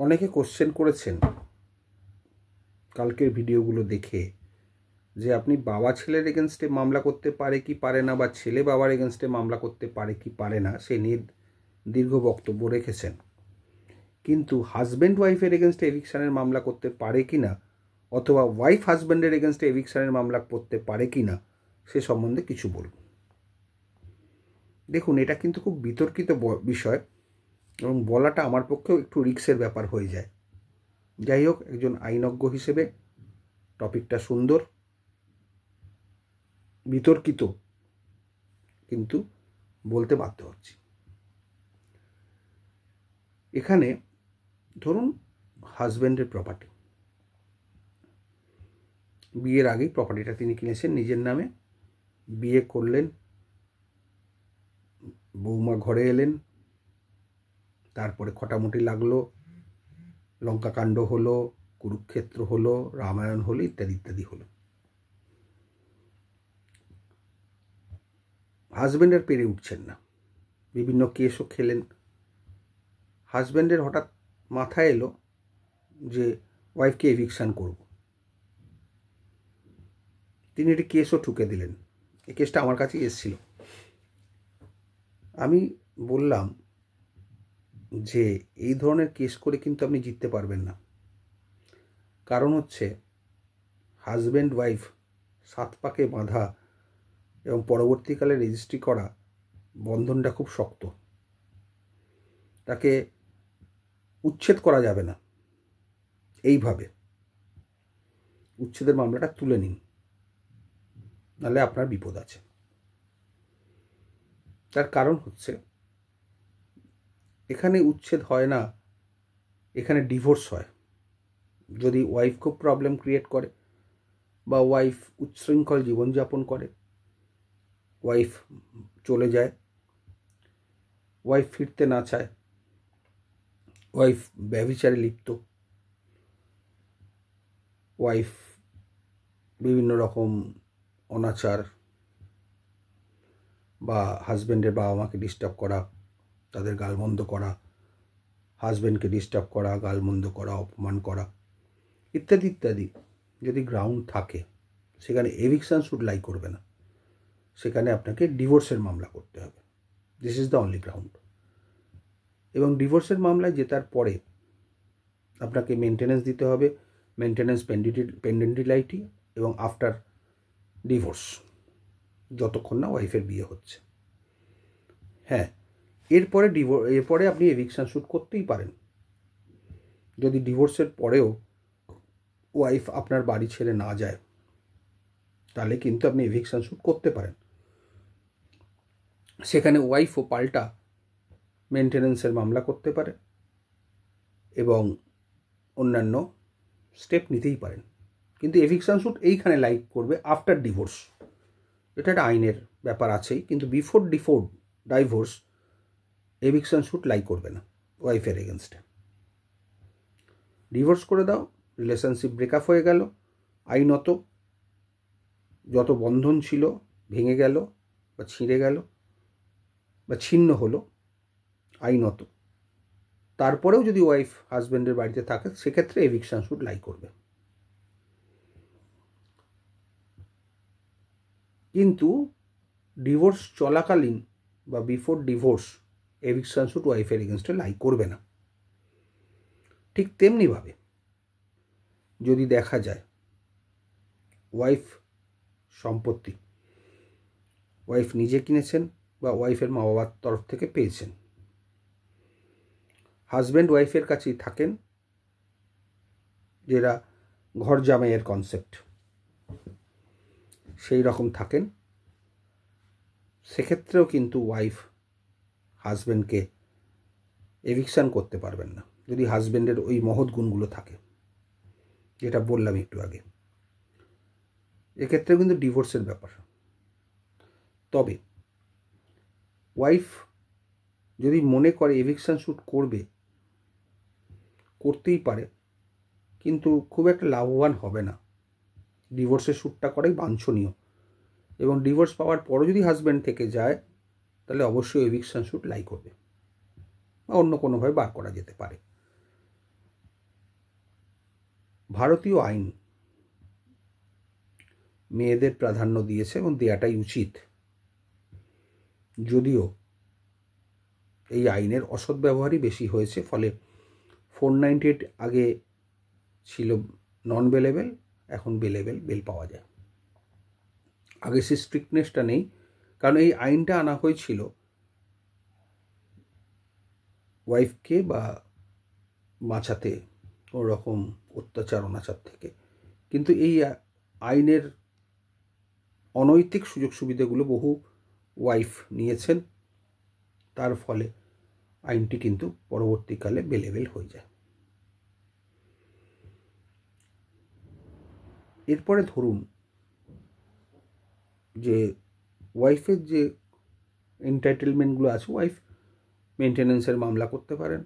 অনেকে কোশ্চেন করেছেন কালকের ভিডিওগুলো দেখে যে আপনি বাবা ছেলের এগেনস্টে মামলা করতে পারে কি পারে না, বা ছেলে বাবার এগেনস্টে মামলা করতে পারে কি পারে না, সে নিয়ে দীর্ঘ বক্তব্য রেখেছেন। কিন্তু হাজব্যান্ড ওয়াইফের এগেনস্টে এভিকশনের মামলা করতে পারে কি না, অথবা ওয়াইফ হাজব্যান্ডের এগেনস্টে এভিকশনের মামলা করতে পারে কি না, সে সম্বন্ধে কিছু বলব। দেখুন, এটা কিন্তু খুব বিতর্কিত বিষয় এবং বলাটা আমার পক্ষেও একটু রিস্কের ব্যাপার হয়ে যায়। যাই হোক, একজন আইনজ্ঞ হিসেবে টপিকটা সুন্দর, বিতর্কিত, কিন্তু বলতে বাধ্য হচ্ছি। এখানে ধরুন হাজব্যান্ডের প্রপার্টি, বিয়ের আগেই প্রপার্টিটা তিনি কিনেছেন নিজের নামে, বিয়ে করলেন, বৌমা ঘরে এলেন, তারপরে খটামুটি লাগলো, লঙ্কাকাণ্ড হলো, কুরুক্ষেত্র হলো, রামায়ণ হলো, ইত্যাদি ইত্যাদি হলো। হাজব্যান্ডের পেরে উঠছেন না, বিভিন্ন কেসও খেলেন। হাজব্যান্ডের হঠাৎ মাথায় এলো যে ওয়াইফকে এভিকশন করব। তিনি একটি কেসও ঠুকে দিলেন। এই কেসটা আমার কাছে এসেছিল। আমি বললাম যে এই ধরনের কেস করে কিন্তু আপনি জিততে পারবেন না। কারণ হচ্ছে হাজব্যান্ড ওয়াইফ সাত পাকে বাঁধা এবং পরবর্তীকালে রেজিস্ট্রি করা বন্ধনটা খুব শক্ত। তাকে উচ্ছেদ করা যাবে না। এইভাবে উচ্ছেদের মামলাটা তুলে নিন, নাহলে আপনার বিপদ আছে। তার কারণ হচ্ছে এখানে উচ্ছেদ হয় না, এখানে ডিভোর্স হয়। যদি ওয়াইফ খুব প্রবলেম ক্রিয়েট করে, বা ওয়াইফ উচ্ছৃঙ্খল জীবনযাপন করে, ওয়াইফ চলে যায়, ওয়াইফ ফিরতে না চায়, ওয়াইফ ব্যভিচারে লিপ্ত, ওয়াইফ বিভিন্ন রকম অনাচার, বা হাজব্যান্ডের বাবা মাকে ডিস্টার্ব করা, তাদের গালমন্দ করা, হাজব্যান্ডকে ডিস্টার্ব করা, গালমন্দ করা, অপমান করা, ইত্যাদি ইত্যাদি যদি গ্রাউন্ড থাকে, সেখানে এভিকশন স্যুট লাই করবে না, সেখানে আপনাকে ডিভোর্সের মামলা করতে হবে। This is the only ground. এবং ডিভোর্সের মামলায় জেতার পরে আপনাকে মেনটেন্যান্স দিতে হবে, মেনটেন্যান্স পেন্ডেন্টিলাইটি, এবং আফটার ডিভোর্স, যতক্ষণ না ওয়াইফের বিয়ে হচ্ছে। হ্যাঁ, এরপরে আপনি এভিকশন স্যুট করতেই পারেন। যদি ডিভোর্সের পরেও ওয়াইফ আপনার বাড়ি ছেড়ে না যায়, তাহলে কিন্তু আপনি এভিকশন স্যুট করতে পারেন। সেখানে ওয়াইফও পাল্টা মেনটেন্যান্সের মামলা করতে পারে এবং অন্যান্য স্টেপ নিতেই পারেন। কিন্তু এভিকশন স্যুট এইখানে লাইক করবে আফটার ডিভোর্স। এটা একটা আইনের ব্যাপার আছেই, কিন্তু বিফোর ডাইভোর্স এভিকশন স্যুট লাইক করবে না ওয়াইফের এগেনস্টে। ডিভোর্স করে দাও, রিলেশনশিপ ব্রেকআপ হয়ে গেল, আইনত যত বন্ধন ছিল ভেঙে গেল, বা ছিঁড়ে গেল, বা ছিন্ন হলো আইনত। তারপরেও যদি ওয়াইফ হাজব্যান্ডের বাড়িতে থাকে, সেক্ষেত্রে এভিকশন স্যুট লাই করবে। কিন্তু ডিভোর্স চলাকালীন বা বিফোর ডিভোর্স এভিকশন স্যুট ওয়াইফের এগেনস্টে লাই করবে না। ঠিক তেমনিভাবে যদি দেখা যায় ওয়াইফ সম্পত্তি ওয়াইফ নিজে কিনেছেন বা ওয়াইফের মা বাবার তরফ থেকে পেয়েছেন, হাজব্যান্ড ওয়াইফের কাছেই থাকেন, যেটা ঘর জামাইয়ের কনসেপ্ট, সেই রকম থাকেন, সেক্ষেত্রেও কিন্তু ওয়াইফ হাজব্যান্ডকে এভিকশন করতে পারবেন না, যদি হাজব্যান্ডের ওই মহৎ গুণগুলো থাকে, যেটা বললাম একটু আগে। এক্ষেত্রেও কিন্তু ডিভোর্সের ব্যাপার। তবে ওয়াইফ যদি মনে করে এভিকশন স্যুট করতেই পারে, কিন্তু খুব একটা লাভবান হবে না। ডিভোর্সের স্যুটটা করাই বাঞ্ছনীয়, এবং ডিভোর্স পাওয়ার পরও যদি হাজব্যান্ড থেকে যায়, তাহলে অবশ্যই এভিকশন স্যুট লাই করবে, বা অন্য কোনোভাবে বার করা যেতে পারে। ভারতীয় আইন মেয়েদের প্রাধান্য দিয়েছে এবং দেওয়াটাই উচিত, যদিও এই আইনের অসৎ ব্যবহারই বেশি হয়েছে। ফলে 498 আগে ছিল নন বেলেবেল, এখন বেলেবেল, বেল পাওয়া যায়। আগে সে স্ট্রিক্টনেসটা নেই, কারণ এই আইনটা আনা হয়েছিল ওয়াইফকে বা বাঁচাতে কোনো রকম অত্যাচার অনাচার থেকে। কিন্তু এই আইনের অনৈতিক সুযোগ সুবিধাগুলো বহু ওয়াইফ নিয়েছেন, তার ফলে আইনটি কিন্তু পরবর্তীকালে বেলেবেল হয়ে যায়। এরপরে ধরুন যে ওয়াইফের যে এন্টাইটেলমেন্টগুলো আছে, ওয়াইফ মেনটেন্যান্সের মামলা করতে পারেন,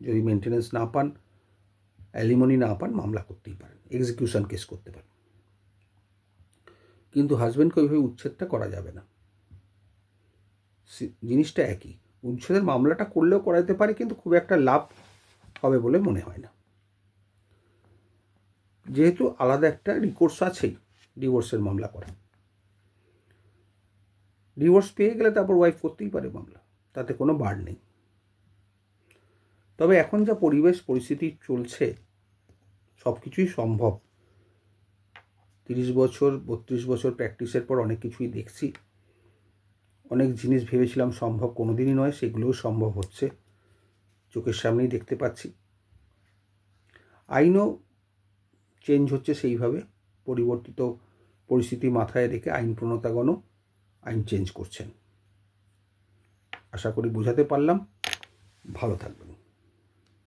যদি মেনটেন্যান্স না পান, অ্যালিমনি না পান, মামলা করতেই পারেন, এক্সিকিউশন কেস করতে পারেন। কিন্তু হাজব্যান্ডকে ওইভাবে উচ্ছেদটা করা যাবে না। জিনিসটা একই, উচ্ছেদের মামলাটা করলেও করাতে পারে, কিন্তু খুব একটা লাভ হবে বলে মনে হয় না, যেহেতু আলাদা একটা রিকোর্স আছেই ডিভোর্সের মামলা করা। ডিভোর্স পেয়ে গেলে তারপর ওয়াইফ করতেই পারে মামলা, তাতে কোনো বার নেই। তবে এখন যা পরিবেশ পরিস্থিতি চলছে, সব কিছুই সম্ভব। 30 বছর 32 বছর প্র্যাকটিসের পর অনেক কিছুই দেখছি, অনেক জিনিস ভেবেছিলাম সম্ভব কোনোদিনই নয়, সেগুলোও সম্ভব হচ্ছে, চোখের সামনেই দেখতে পাচ্ছি। আইনও চেঞ্জ হচ্ছে সেইভাবে, পরিবর্তিত পরিস্থিতি মাথায় রেখে আইন প্রণেতাগণও আইন চেঞ্জ করছেন। আশা করি বোঝাতে পারলাম। ভালো থাকবেন।